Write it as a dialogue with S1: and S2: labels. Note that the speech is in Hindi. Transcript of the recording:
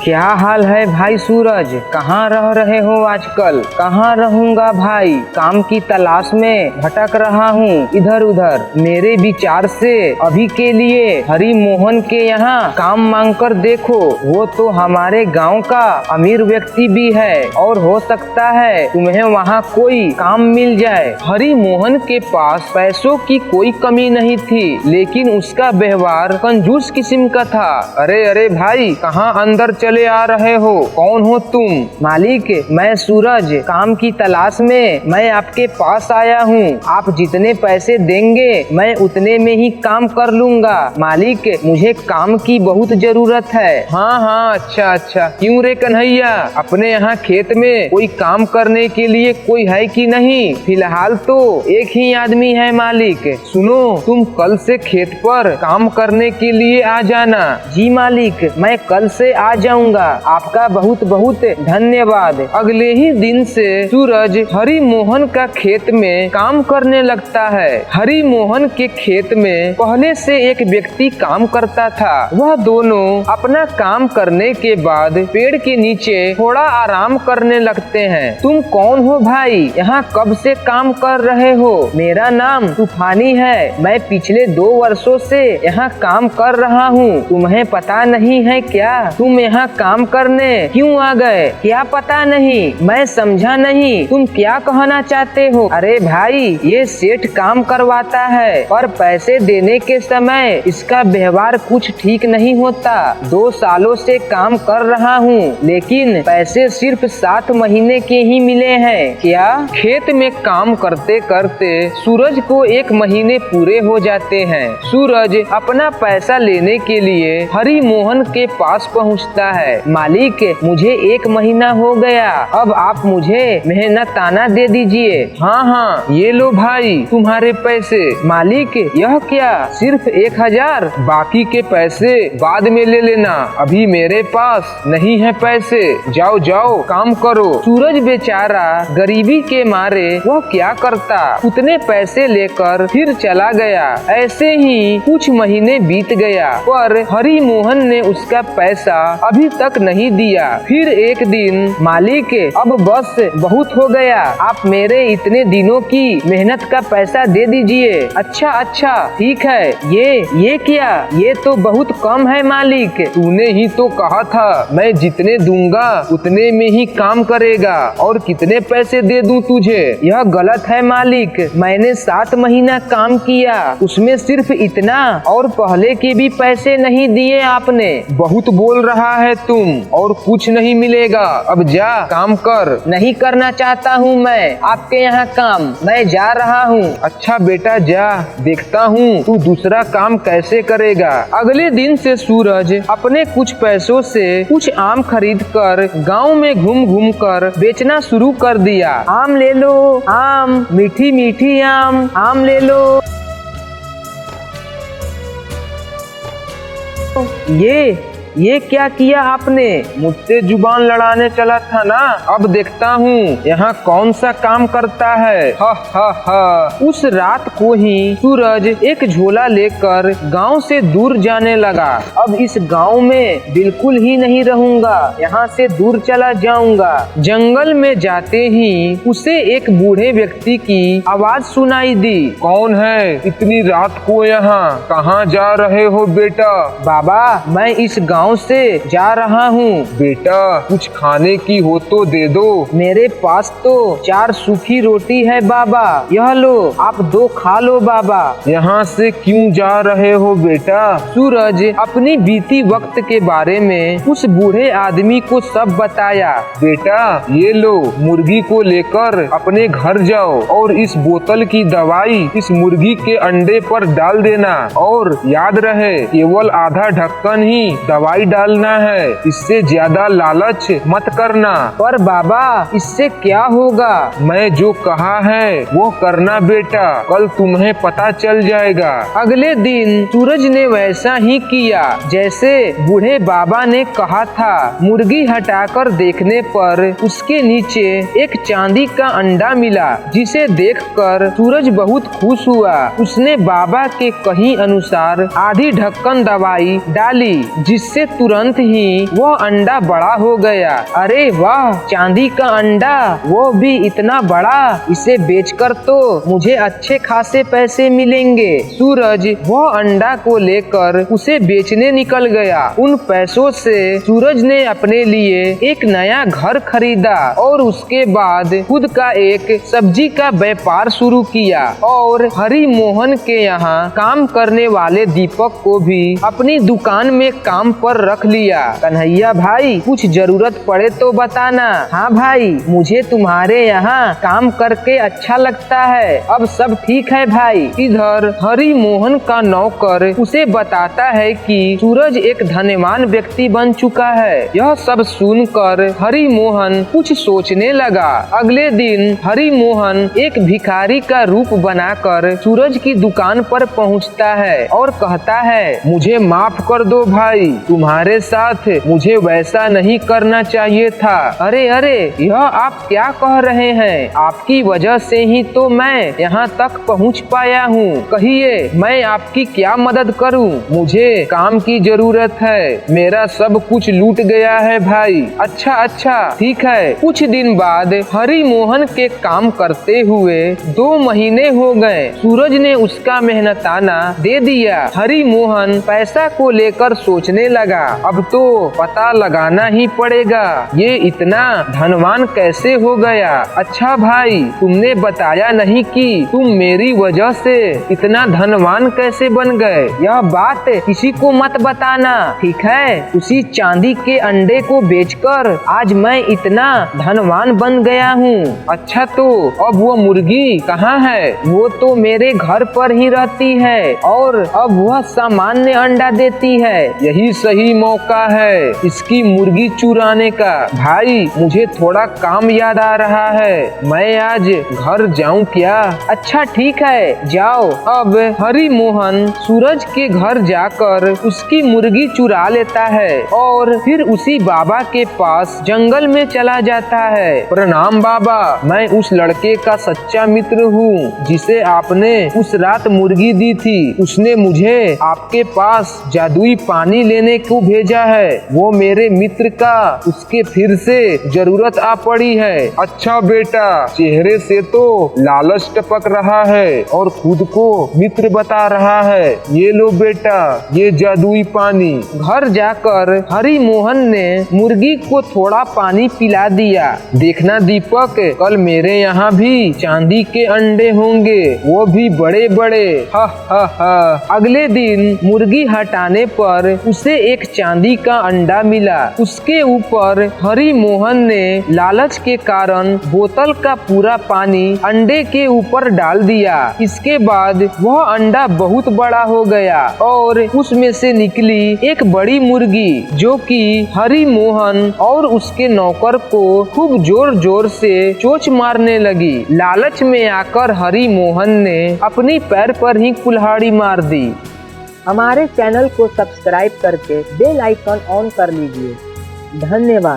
S1: क्या हाल है भाई सूरज, कहाँ रह रहे हो आजकल? कहाँ रहूंगा भाई, काम की तलाश में भटक रहा हूँ इधर उधर। मेरे विचार से अभी के लिए हरि मोहन के यहाँ काम मांग कर देखो, वो तो हमारे गांव का अमीर व्यक्ति भी है और हो सकता है तुम्हें वहाँ कोई काम मिल जाए। हरि मोहन के पास पैसों की कोई कमी नहीं थी, लेकिन उसका व्यवहार कंजूस किस्म का था। अरे अरे भाई, कहाँ अंदर चले आ रहे हो? कौन हो तुम? मालिक, मैं सूरज, काम की तलाश में मैं आपके पास आया हूँ। आप जितने पैसे देंगे मैं उतने में ही काम कर लूँगा। मालिक, मुझे काम की बहुत जरूरत है। हाँ हाँ, अच्छा अच्छा। क्यों रे कन्हैया, अपने यहाँ खेत में कोई काम करने के लिए कोई है कि नहीं? फिलहाल तो एक ही आदमी है मालिक। सुनो, तुम कल से खेत पर काम करने के लिए आ जाना। जी मालिक, मैं कल से आ जाऊंगा। आपका बहुत बहुत धन्यवाद। अगले ही दिन से सूरज हरि मोहन का खेत में काम करने लगता है। हरि मोहन के खेत में पहले से एक व्यक्ति काम करता था। वह दोनों अपना काम करने के बाद पेड़ के नीचे थोड़ा आराम करने लगते हैं। तुम कौन हो भाई? यहाँ कब से काम कर रहे हो? मेरा नाम तूफानी है। मैं पिछले 2 वर्षों से यहाँ काम कर रहा हूँ। तुम्हें पता नहीं है क्या? तुम यहाँ काम करने क्यों आ गए? क्या पता नहीं? मैं समझा नहीं, तुम क्या कहना चाहते हो? अरे भाई, ये सेठ काम करवाता है पर पैसे देने के समय इसका व्यवहार कुछ ठीक नहीं होता। 2 सालों से काम कर रहा हूँ, लेकिन पैसे सिर्फ 7 महीने के ही मिले हैं। क्या? खेत में काम करते करते सूरज को 1 महीने पूरे हो जाते हैं। सूरज अपना पैसा लेने के लिए हरि मोहन के पास पहुँचता है। मालिक, मुझे 1 महीना हो गया, अब आप मुझे मेहनताना दे दीजिए। हाँ हाँ, ये लो भाई तुम्हारे पैसे। मालिक, यह क्या? सिर्फ 1000? बाकी के पैसे बाद में ले लेना, अभी मेरे पास नहीं है पैसे। जाओ जाओ, काम करो। सूरज बेचारा गरीबी के मारे वह क्या करता, उतने पैसे लेकर फिर चला गया। ऐसे ही कुछ महीने बीत गया, पर हरि मोहन ने उसका पैसा अभी तक नहीं दिया। फिर एक दिन, मालिक, अब बस बहुत हो गया, आप मेरे इतने दिनों की मेहनत का पैसा दे दीजिए। अच्छा अच्छा, ठीक है। ये क्या? ये तो बहुत कम है मालिक। तूने ही तो कहा था मैं जितने दूंगा उतने में ही काम करेगा, और कितने पैसे दे दूं तुझे? यह गलत है मालिक। मैंने 7 महीना काम किया, उसमें सिर्फ इतना, और पहले के भी पैसे नहीं दिए आपने। बहुत बोल रहा है तुम, और कुछ नहीं मिलेगा। अब जा, काम कर। नहीं करना चाहता हूँ मैं आपके यहाँ काम, मैं जा रहा हूँ। अच्छा बेटा जा, देखता हूँ तू दूसरा काम कैसे करेगा। अगले दिन से सूरज अपने कुछ पैसों से कुछ आम खरीद कर गाँव में घूम घूम कर बेचना शुरू कर दिया। आम ले लो, आम, मीठी मीठी आम, आम ले लो। ये क्या किया आपने? मुझसे जुबान लड़ाने चला था ना, अब देखता हूँ यहाँ कौन सा काम करता है। हा हा हा। उस रात को ही सूरज एक झोला लेकर गांव से दूर जाने लगा। अब इस गांव में बिल्कुल ही नहीं रहूंगा, यहाँ से दूर चला जाऊंगा। जंगल में जाते ही उसे एक बूढ़े व्यक्ति की आवाज सुनाई दी। कौन है इतनी रात को यहाँ? कहाँ जा रहे हो बेटा? बाबा, मैं इस गांव से जा रहा हूँ। बेटा, कुछ खाने की हो तो दे दो। मेरे पास तो 4 सूखी रोटी है बाबा, यह लो, आप 2 खा लो बाबा। यहाँ से क्यों जा रहे हो बेटा? सूरज अपनी बीती वक्त के बारे में उस बूढ़े आदमी को सब बताया। बेटा, ये लो, मुर्गी को लेकर अपने घर जाओ और इस बोतल की दवाई इस मुर्गी के अंडे पर डाल देना, और याद रहे केवल आधा ढक्कन ही दवाई डालना है, इससे ज्यादा लालच मत करना। पर बाबा, इससे क्या होगा? मैं जो कहा है वो करना बेटा, कल तुम्हें पता चल जाएगा। अगले दिन सूरज ने वैसा ही किया जैसे बूढ़े बाबा ने कहा था। मुर्गी हटाकर देखने पर उसके नीचे एक चांदी का अंडा मिला, जिसे देखकर सूरज बहुत खुश हुआ। उसने बाबा के कही अनुसार आधी ढक्कन दवाई डाली, जिससे उसके तुरंत ही वह अंडा बड़ा हो गया। अरे वाह, चांदी का अंडा, वो भी इतना बड़ा, इसे बेचकर तो मुझे अच्छे खासे पैसे मिलेंगे। सूरज वह अंडा को लेकर उसे बेचने निकल गया। उन पैसों से सूरज ने अपने लिए एक नया घर खरीदा और उसके बाद खुद का एक सब्जी का व्यापार शुरू किया और हरि मोहन के यहाँ काम करने वाले दीपक को भी अपनी दुकान में काम पर रख लिया। कन्हैया भाई, कुछ जरूरत पड़े तो बताना। हाँ भाई, मुझे तुम्हारे यहाँ काम करके अच्छा लगता है। अब सब ठीक है भाई। इधर हरि मोहन का नौकर उसे बताता है कि सूरज एक धनवान व्यक्ति बन चुका है। यह सब सुनकर हरि मोहन कुछ सोचने लगा। अगले दिन हरि मोहन एक भिखारी का रूप बनाकर सूरज की दुकान पर पहुंचता है और कहता है, मुझे माफ कर दो भाई, तुम्हारे साथ मुझे वैसा नहीं करना चाहिए था। अरे अरे, यह आप क्या कह रहे हैं? आपकी वजह से ही तो मैं यहाँ तक पहुँच पाया हूँ। कहिए, मैं आपकी क्या मदद करूँ? मुझे काम की जरूरत है, मेरा सब कुछ लूट गया है भाई। अच्छा, ठीक है। कुछ दिन बाद हरि मोहन के काम करते हुए 2 महीने हो गए। सूरज ने उसका मेहनताना दे दिया। हरि मोहन पैसा को लेकर सोचने लगा, अब तो पता लगाना ही पड़ेगा, ये इतना धनवान कैसे हो गया। अच्छा भाई, तुमने बताया नहीं कि तुम मेरी वजह से इतना धनवान कैसे बन गए। यह बात किसी को मत बताना, ठीक है? उसी चांदी के अंडे को बेचकर आज मैं इतना धनवान बन गया हूँ। अच्छा, तो अब वो मुर्गी कहाँ है? वो तो मेरे घर पर ही रहती है और अब वह सामान्य अंडा देती है। यही सही मौका है इसकी मुर्गी चुराने का। भाई, मुझे थोड़ा काम याद आ रहा है, मैं आज घर जाऊं क्या? अच्छा ठीक है, जाओ। अब हरि मोहन सूरज के घर जाकर उसकी मुर्गी चुरा लेता है और फिर उसी बाबा के पास जंगल में चला जाता है। प्रणाम बाबा, मैं उस लड़के का सच्चा मित्र हूँ जिसे आपने उस रात मुर्गी दी थी। उसने मुझे आपके पास जादुई पानी लेने को भेजा है। वो मेरे मित्र का उसके फिर से जरूरत आ पड़ी है। अच्छा बेटा, चेहरे से तो लालच टपक रहा है और खुद को मित्र बता रहा है। ये लो बेटा, ये जादुई पानी। घर जाकर हरि मोहन ने मुर्गी को थोड़ा पानी पिला दिया। देखना दीपक, कल मेरे यहाँ भी चांदी के अंडे होंगे, वो भी बड़े बड़े। हा हा हा। अगले दिन मुर्गी हटाने पर उसे एक चांदी का अंडा मिला। उसके ऊपर हरि मोहन ने लालच के कारण बोतल का पूरा पानी अंडे के ऊपर डाल दिया। इसके बाद वह अंडा बहुत बड़ा हो गया और उसमें से निकली एक बड़ी मुर्गी, जो कि हरि मोहन और उसके नौकर को खूब जोर जोर से चोंच मारने लगी। लालच में आकर हरि मोहन ने अपनी पैर पर ही कुल्हाड़ी मार दी।
S2: हमारे चैनल को सब्सक्राइब करके बेल आइकन ऑन कर लीजिए। धन्यवाद।